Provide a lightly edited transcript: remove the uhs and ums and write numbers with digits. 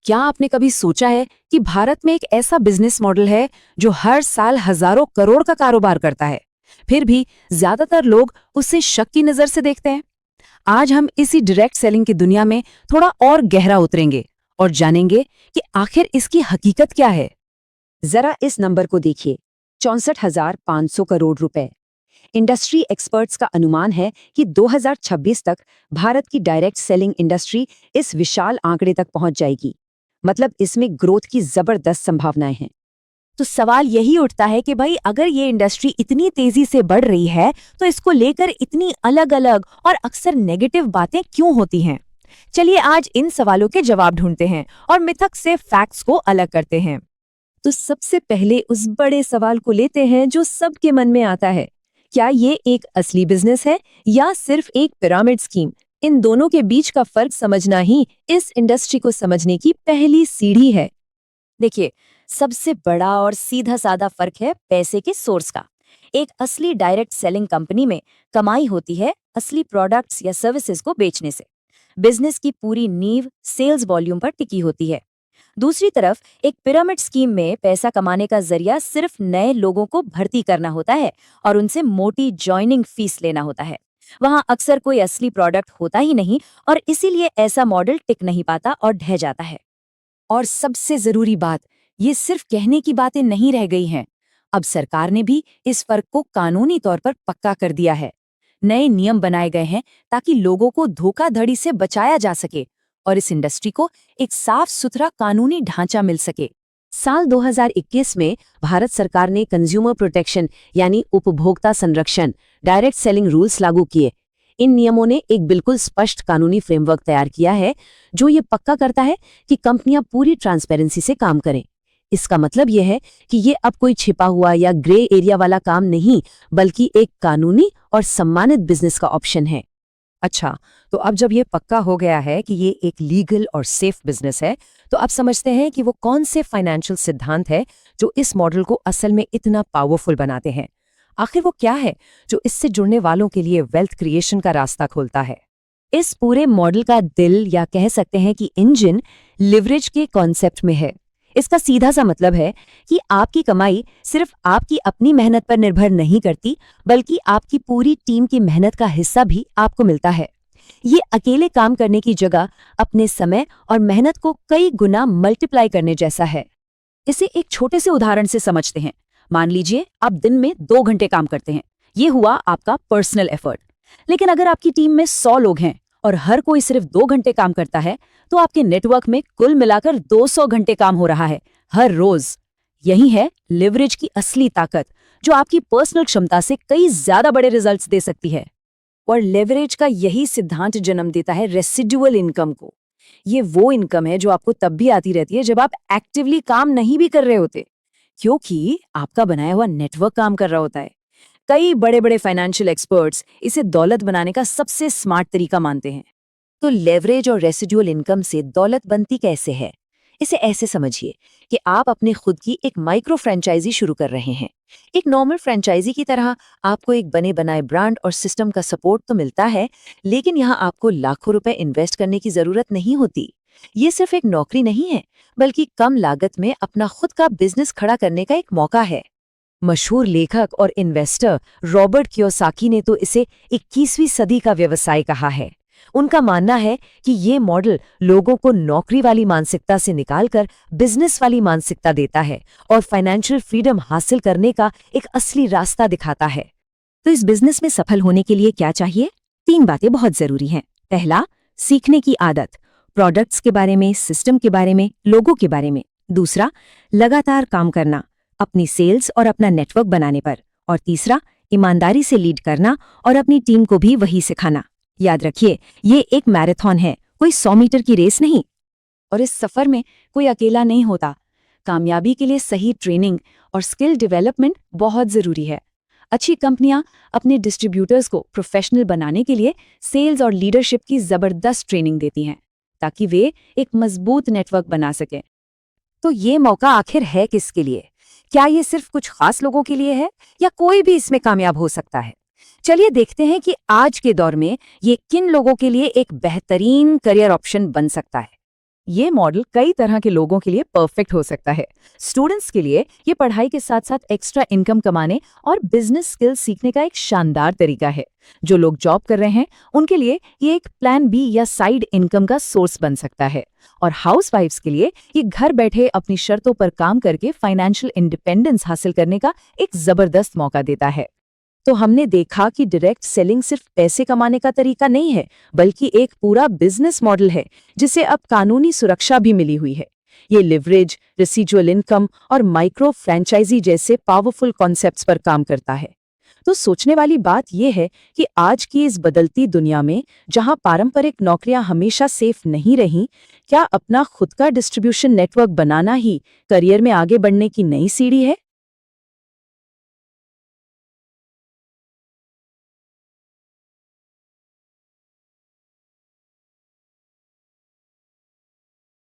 क्या आपने कभी सोचा है कि भारत में एक ऐसा बिजनेस मॉडल है जो हर साल हजारों करोड़ का कारोबार करता है, फिर भी ज्यादातर लोग उसे शक की नजर से देखते हैं। आज हम इसी डायरेक्ट सेलिंग की दुनिया में थोड़ा और गहरा उतरेंगे और जानेंगे कि आखिर इसकी हकीकत क्या है। जरा इस नंबर को देखिए, 64,500 करोड़ रुपए। इंडस्ट्री एक्सपर्ट्स का अनुमान है कि 2026 तक भारत की डायरेक्ट सेलिंग इंडस्ट्री इस विशाल आंकड़े तक पहुंच जाएगी। मतलब इसमें ग्रोथ की जबरदस्त संभावनाएं हैं। तो सवाल यही उठता है कि भाई अगर ये इंडस्ट्री इतनी तेजी से बढ़ रही है तो इसको लेकर इतनी अलग-अलग और अक्सर नेगेटिव बातें क्यों होती हैं। चलिए आज इन सवालों के जवाब ढूंढते हैं और मिथक से फैक्ट्स को अलग करते हैं। तो सबसे पहले उस बड़े सवाल को लेते हैं जो सबके मन में आता है। क्या ये एक असली बिजनेस है या सिर्फ एक पिरामिड स्कीम? इन दोनों के बीच का फर्क समझना ही इस इंडस्ट्री को समझने की पहली सीढ़ी है। देखिए, सबसे बड़ा और सीधा साधा फर्क है पैसे के सोर्स का। एक असली डायरेक्ट सेलिंग कंपनी में कमाई होती है असली प्रोडक्ट्स या सर्विसेज को बेचने से। बिजनेस की पूरी नींव सेल्स वॉल्यूम पर टिकी होती है। दूसरी तरफ एक पिरामिड स्कीम में पैसा कमाने का जरिया सिर्फ नए लोगों को भर्ती करना होता है और उनसे मोटी ज्वाइनिंग फीस लेना होता है। वहां अक्सर कोई असली प्रोडक्ट होता ही नहीं और इसीलिए ऐसा मॉडल टिक नहीं पाता और ढह जाता है। और सबसे जरूरी बात, ये सिर्फ कहने की बातें नहीं रह गई हैं। अब सरकार ने भी इस फर्क को कानूनी तौर पर पक्का कर दिया है। नए नियम बनाए गए हैं ताकि लोगों को धोखाधड़ी से बचाया जा सके और इस इंडस्ट्री को एक साफ सुथरा कानूनी ढांचा मिल सके। साल 2021 में भारत सरकार ने कंज्यूमर प्रोटेक्शन यानी उपभोक्ता संरक्षण डायरेक्ट सेलिंग रूल्स लागू किए। इन नियमों ने एक बिल्कुल स्पष्ट कानूनी फ्रेमवर्क तैयार किया है जो ये पक्का करता है कि कंपनियां पूरी ट्रांसपेरेंसी से काम करें। इसका मतलब यह है कि ये अब कोई छिपा हुआ या ग्रे एरिया वाला काम नहीं, बल्कि एक कानूनी और सम्मानित बिजनेस का ऑप्शन है। अच्छा, तो अब जब ये पक्का हो गया है कि ये एक लीगल और सेफ बिजनेस है, तो अब समझते हैं कि वो कौन से फाइनेंशियल सिद्धांत है जो इस मॉडल को असल में इतना पावरफुल बनाते हैं। आखिर वो क्या है जो इससे जुड़ने वालों के लिए वेल्थ क्रिएशन का रास्ता खोलता है। इस पूरे मॉडल का दिल या कह सकते हैं कि इंजन लिवरेज के कॉन्सेप्ट में है। इसका सीधा सा मतलब है कि आपकी कमाई सिर्फ आपकी अपनी मेहनत पर निर्भर नहीं करती, बल्कि आपकी पूरी टीम की मेहनत का हिस्सा भी आपको मिलता है। ये अकेले काम करने की जगह अपने समय और मेहनत को कई गुना मल्टीप्लाई करने जैसा है। इसे एक छोटे से उदाहरण से समझते हैं। मान लीजिए आप दिन में 2 घंटे काम करते हैं, ये हुआ आपका पर्सनल एफर्ट। लेकिन अगर आपकी टीम में 100 लोग हैं और हर कोई सिर्फ 2 घंटे काम करता है, तो आपके नेटवर्क में कुल मिलाकर 200 घंटे काम हो रहा है हर रोज। यही है लिवरेज की असली ताकत, जो आपकी पर्सनल क्षमता से कई ज्यादा बड़े रिजल्ट्स दे सकती है। और लेवरेज का यही सिद्धांत जन्म देता है रेसिडुअल इनकम को। ये वो इनकम है जो आपको तब भी आती रहती है जब आप एक्टिवली काम नहीं भी कर रहे होते, क्योंकि आपका बनाया हुआ नेटवर्क काम कर रहा होता है। कई बड़े बड़े फाइनेंशियल एक्सपर्ट्स इसे दौलत बनाने का सबसे स्मार्ट तरीका मानते हैं। तो लेवरेज और रेसिडुअल इनकम से दौलत बनती कैसे है? इसे ऐसे समझिए कि आप अपने खुद की एक माइक्रो फ्रेंचाइजी शुरू कर रहे हैं। एक नॉर्मल फ्रेंचाइजी की तरह आपको एक बने बनाए ब्रांड और सिस्टम का सपोर्ट तो मिलता है, लेकिन यहाँ आपको लाखों रुपए इन्वेस्ट करने की जरूरत नहीं होती। ये सिर्फ एक नौकरी नहीं है, बल्कि कम लागत में अपना खुद का बिजनेस खड़ा करने का एक मौका है। मशहूर लेखक और इन्वेस्टर रॉबर्ट कियोसाकी ने तो इसे 21वीं सदी का व्यवसाय कहा है। उनका मानना है कि ये मॉडल लोगों को नौकरी वाली मानसिकता से निकालकर बिजनेस वाली मानसिकता देता है और फाइनेंशियल फ्रीडम हासिल करने का एक असली रास्ता दिखाता है। तो इस बिजनेस में सफल होने के लिए क्या चाहिए? 3 बातें बहुत जरूरी हैं। पहला, सीखने की आदत, प्रोडक्ट्स के बारे में, सिस्टम के बारे में, लोगों के बारे में। दूसरा, लगातार काम करना, अपनी सेल्स और अपना नेटवर्क बनाने पर। और तीसरा, ईमानदारी से लीड करना और अपनी टीम को भी वही सिखाना। याद रखिए, ये एक मैराथन है, कोई 100 मीटर की रेस नहीं। और इस सफर में कोई अकेला नहीं होता। कामयाबी के लिए सही ट्रेनिंग और स्किल डेवलपमेंट बहुत जरूरी है। अच्छी कंपनियां अपने डिस्ट्रीब्यूटर्स को प्रोफेशनल बनाने के लिए सेल्स और लीडरशिप की जबरदस्त ट्रेनिंग देती हैं, ताकि वे एक मजबूत नेटवर्क बना सकें। तो ये मौका आखिर है किसके लिए? क्या ये सिर्फ कुछ खास लोगों के लिए है या कोई भी इसमें कामयाब हो सकता है? चलिए देखते हैं कि आज के दौर में ये किन लोगों के लिए एक बेहतरीन करियर ऑप्शन बन सकता है। ये मॉडल कई तरह के लोगों के लिए परफेक्ट हो सकता है। स्टूडेंट्स के लिए ये पढ़ाई के साथ साथ एक्स्ट्रा इनकम कमाने और बिजनेस स्किल्स सीखने का एक शानदार तरीका है। जो लोग जॉब कर रहे हैं उनके लिए ये एक प्लान बी या साइड इनकम का सोर्स बन सकता है। और हाउसवाइफ्स के लिए ये घर बैठे अपनी शर्तों पर काम करके फाइनेंशियल इंडिपेंडेंस हासिल करने का एक जबरदस्त मौका देता है। तो हमने देखा कि डायरेक्ट सेलिंग सिर्फ पैसे कमाने का तरीका नहीं है, बल्कि एक पूरा बिजनेस मॉडल है जिसे अब कानूनी सुरक्षा भी मिली हुई है। ये लिवरेज, रेसिजुअल इनकम और माइक्रो फ्रेंचाइजी जैसे पावरफुल कॉन्सेप्ट्स पर काम करता है। तो सोचने वाली बात यह है कि आज की इस बदलती दुनिया में जहां पारंपरिक नौकरियां हमेशा सेफ नहीं रहीं, क्या अपना खुद का डिस्ट्रीब्यूशन नेटवर्क बनाना ही करियर में आगे बढ़ने की नई सीढ़ी है?